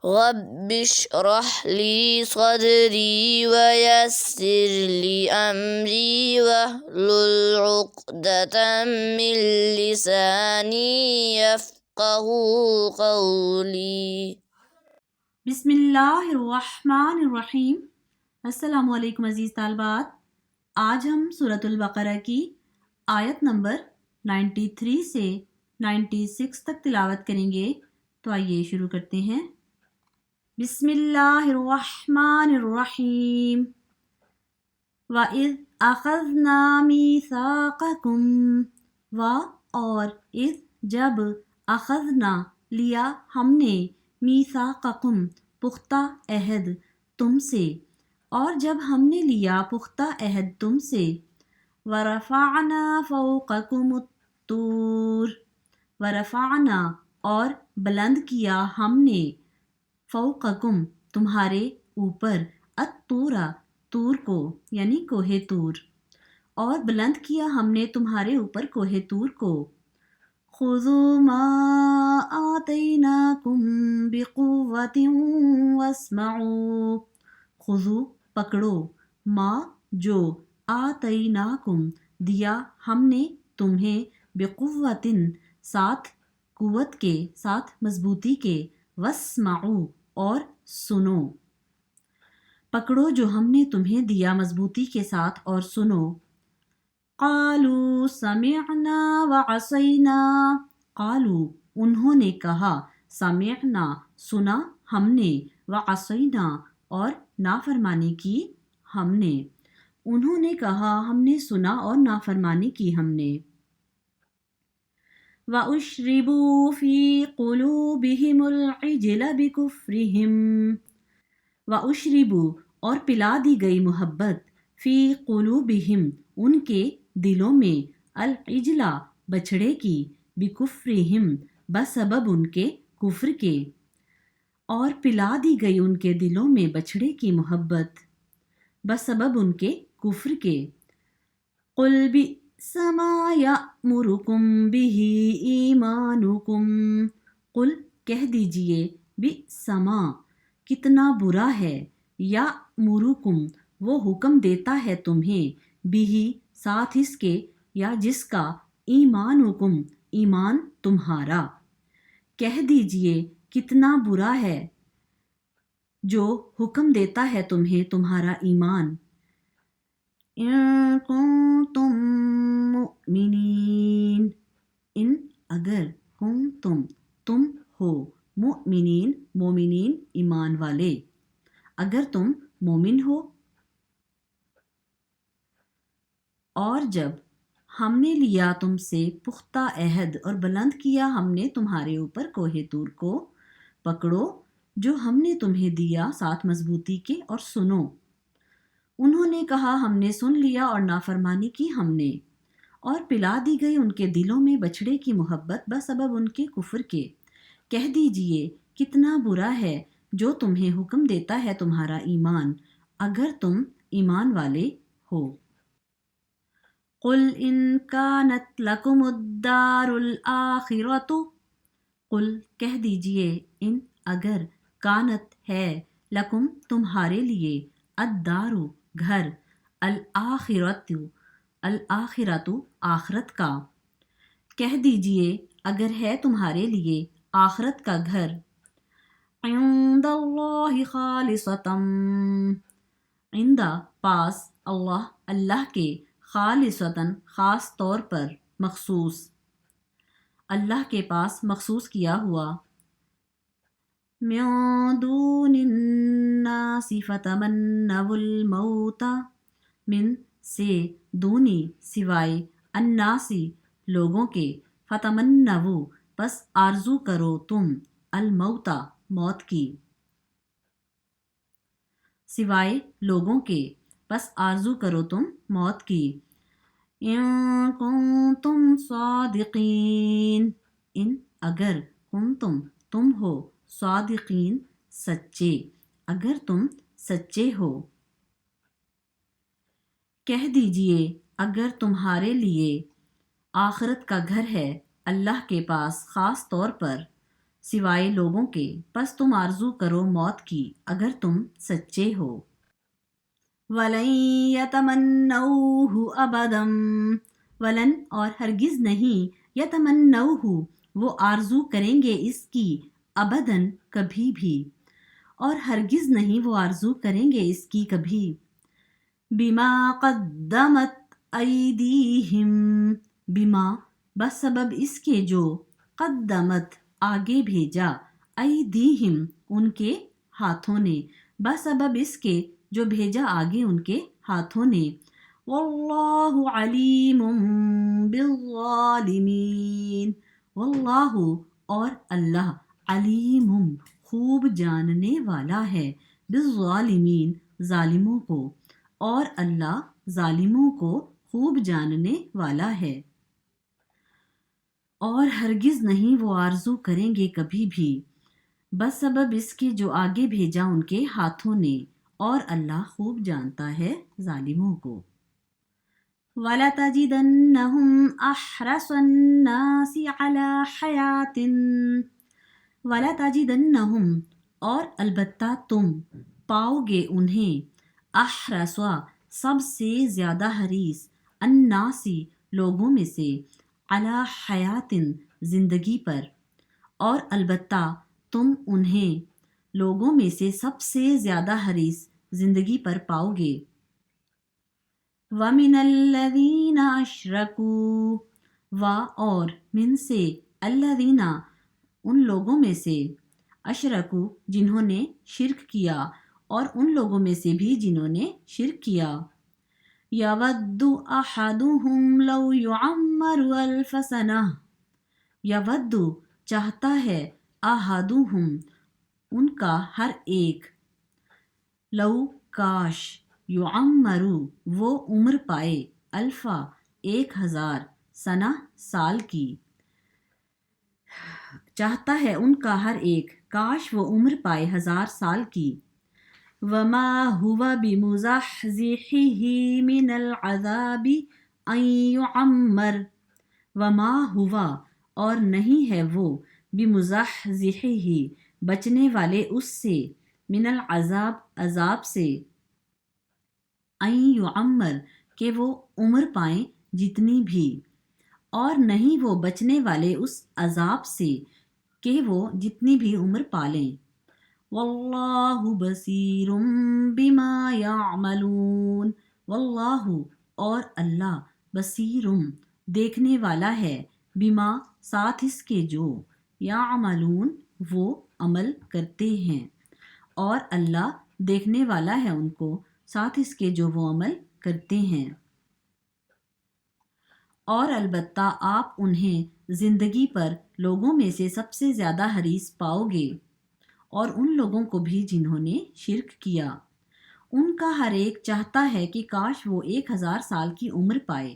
رب اشرح لي صدري ويسر لي أمري واحلل عقدة من لساني يفقه قولي. بسم اللہ الرحمن الرحیم۔ السلام علیکم عزیز طالبات، آج ہم سورۃ البقرہ کی آیت نمبر 93 سے 96 تک تلاوت کریں گے، تو آئیے شروع کرتے ہیں۔ بسم اللہ الرحمن الرحیم۔ وَإِذْ أَخَذْنَا مِيثَاقَكُمْ، اور اذ جب، اخذنا لیا ہم نے، میثاقکم پختہ عہد تم سے، اور جب ہم نے لیا پختہ عہد تم سے، ورفعنا فوقکم الطور، ورفعنا اور بلند کیا ہم نے، فوقکم تمہارے اوپر، الطور طور کو یعنی کوہ طور، اور بلند کیا ہم نے تمہارے اوپر کوہ طور کو۔ خذوا ما آتیناکم بقوۃ واسمعوا، خذوا پکڑو، ما جو، آتیناکم دیا ہم نے تمہیں، بقوۃ ساتھ قوت کے، ساتھ مضبوطی کے، واسمعوا اور سنو، پکڑو جو ہم نے تمہیں دیا مضبوطی کے ساتھ اور سنو۔ قالوا سمعنا وعصینا، قالوا انہوں نے کہا، سمعنا سنا ہم نے، وعصینا اور نافرمانی کی ہم نے، انہوں نے کہا ہم نے سنا اور نافرمانی کی ہم نے۔ وَأُشْرِبُوا فِي قُلُوبِهِمُ الْعِجْلَ بِكُفْرِهِمْ، وَأُشْرِبُوا اور پلا دی گئی محبت، فی قلوبہم ان کے دلوں میں، العجل بچھڑے کی، بکفرہم بسبب ان کے کفر کے، اور پلا دی گئی ان کے دلوں میں بچھڑے کی محبت بسبب ان کے کفر کے۔ قل بئس ما یأمرکم بہ ایمانکم، قل کہہ دیجئے، بئس ما کتنا برا ہے، یأمرکم وہ حکم دیتا ہے تمہیں، بہ ساتھ اس کے یا جس کا، ایمانکم ایمان تمہارا، کہہ دیجئے کتنا برا ہے جو حکم دیتا ہے تمہیں تمہارا ایمان۔ ان کنتم مؤمنین، ان اگر، کنتم تم ہو، مؤمنین مومنین ایمان والے، اگر تم مومن ہو۔ اور جب ہم نے لیا تم سے پختہ عہد اور بلند کیا ہم نے تمہارے اوپر کوہ طور کو، پکڑو جو ہم نے تمہیں دیا ساتھ مضبوطی کے اور سنو۔ انہوں نے کہا ہم نے سن لیا اور نافرمانی کی ہم نے، اور پلا دی گئی ان کے دلوں میں بچھڑے کی محبت بسبب ان کے کفر کے۔ کہہ دیجئے کتنا برا ہے جو تمہیں حکم دیتا ہے تمہارا ایمان، اگر تم ایمان والے ہو۔ قل ان کانت لکم الدار الآخرۃ، قل کہہ دیجئے، ان اگر، کانت ہے، لکم تمہارے لیے، الدار گھر، الآخرۃ الآخرۃ آخرت کا، کہہ دیجئے اگر ہے تمہارے لیے آخرت کا گھر، عند اللہ خالصۃ، عند پاس، اللہ اللہ کے، خالصۃ خاص طور پر، مخصوص اللہ کے پاس مخصوص کیا ہوا، من دون الناس فتمنوا الموت، من سے، دونی سوائے، الناسی لوگوں کے، فتمنوا پس آرزو کرو تم، الموت موت کی، سوائے لوگوں کے پس آرزو کرو تم موت کی۔ ان کنتم صادقین، ان اگر، کنتم تم ہو، صادقین سچے، اگر تم سچے ہو۔ کہہ دیجئے اگر تمہارے لیے آخرت کا گھر ہے اللہ کے پاس خاص طور پر، سوائے لوگوں کے، پس تم آرزو کرو موت کی اگر تم سچے ہو۔ وَلَن يَتَمَنَّوْهُ أَبَدًا، ولن اور ہرگز نہیں، یتمنوہ وہ آرزو کریں گے اس کی، ابداً کبھی بھی، اور ہرگز نہیں وہ آرزو کریں گے اس کی کبھی۔ بما قدمت ایدیہم، بما بسبب اس کے جو، قدمت آگے بھیجا، ایدیہم ان کے ہاتھوں نے، بسبب اس کے جو بھیجا آگے ان کے ہاتھوں نے۔ واللہ علیم بالظالمین، واللہ اور اللہ، علیم خوب جاننے والا ہے، بالظالمین ظالموں کو، اور اللہ ظالموں کو خوب جاننے والا ہے۔ اور ہرگز نہیں وہ آرزو کریں گے کبھی بھی، بس سبب اس کے جو آگے بھیجا ان کے ہاتھوں نے، اور اللہ خوب جانتا ہے ظالموں کو۔ وَلَتَجِدَنَّهُمْ أَحْرَصَ النَّاسِ عَلَى حَيَاةٍ، وَلَتَجِدَنَّهُمْ اور البتہ تم پاؤ گے انہیں، احرص سب سے زیادہ حریص، الناس لوگوں میں سے، علی حیات زندگی پر، اور البتہ تم انہیں لوگوں میں سے سب سے زیادہ حریص زندگی پر پاؤ گے۔ وَمِنَ الَّذِينَ أَشْرَكُوا، اور من سے، الذین ان لوگوں میں سے، اشرکو جنہوں نے شرک کیا، اور ان لوگوں میں سے بھی جنہوں نے شرک کیا۔ یود احدہم لو یعمر الف سنہ، یود چاہتا ہے، احدہم ان کا ہر ایک، لو کاش، یعمر وہ عمر پائے، الفا 1000 سنہ سال کی، چاہتا ہے ان کا ہر ایک، کاش وہ عمر پائے 1000 سال کی۔ وما هو بمزحزحه من العذاب ان يعمر، وما ہوا اور نہیں ہے وہ، بمزحزحه بچنے والے اس سے، من العذاب عذاب سے، ان يعمر کہ وہ عمر پائیں جتنی بھی، اور نہیں وہ بچنے والے اس عذاب سے کہ وہ جتنی بھی عمر پالیں۔ واللہ بصیر بما یعملون، واللہ اور اللہ، بصیر دیکھنے والا ہے، بما ساتھ اس کے جو، یعملون وہ عمل کرتے ہیں، اور اللہ دیکھنے والا ہے ان کو، ساتھ اس کے جو وہ عمل کرتے ہیں۔ اور البتہ آپ انہیں زندگی پر لوگوں میں سے سب سے زیادہ حریص پاؤ گے، اور ان لوگوں کو بھی جنہوں نے شرک کیا، ان کا ہر ایک چاہتا ہے کہ کاش وہ 1000 سال کی عمر پائے،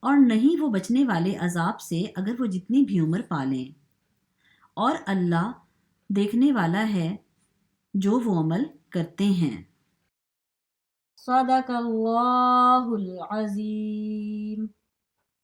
اور نہیں وہ بچنے والے عذاب سے اگر وہ جتنی بھی عمر پالیں، اور اللہ دیکھنے والا ہے جو وہ عمل کرتے ہیں۔ صدق اللہ العظیم۔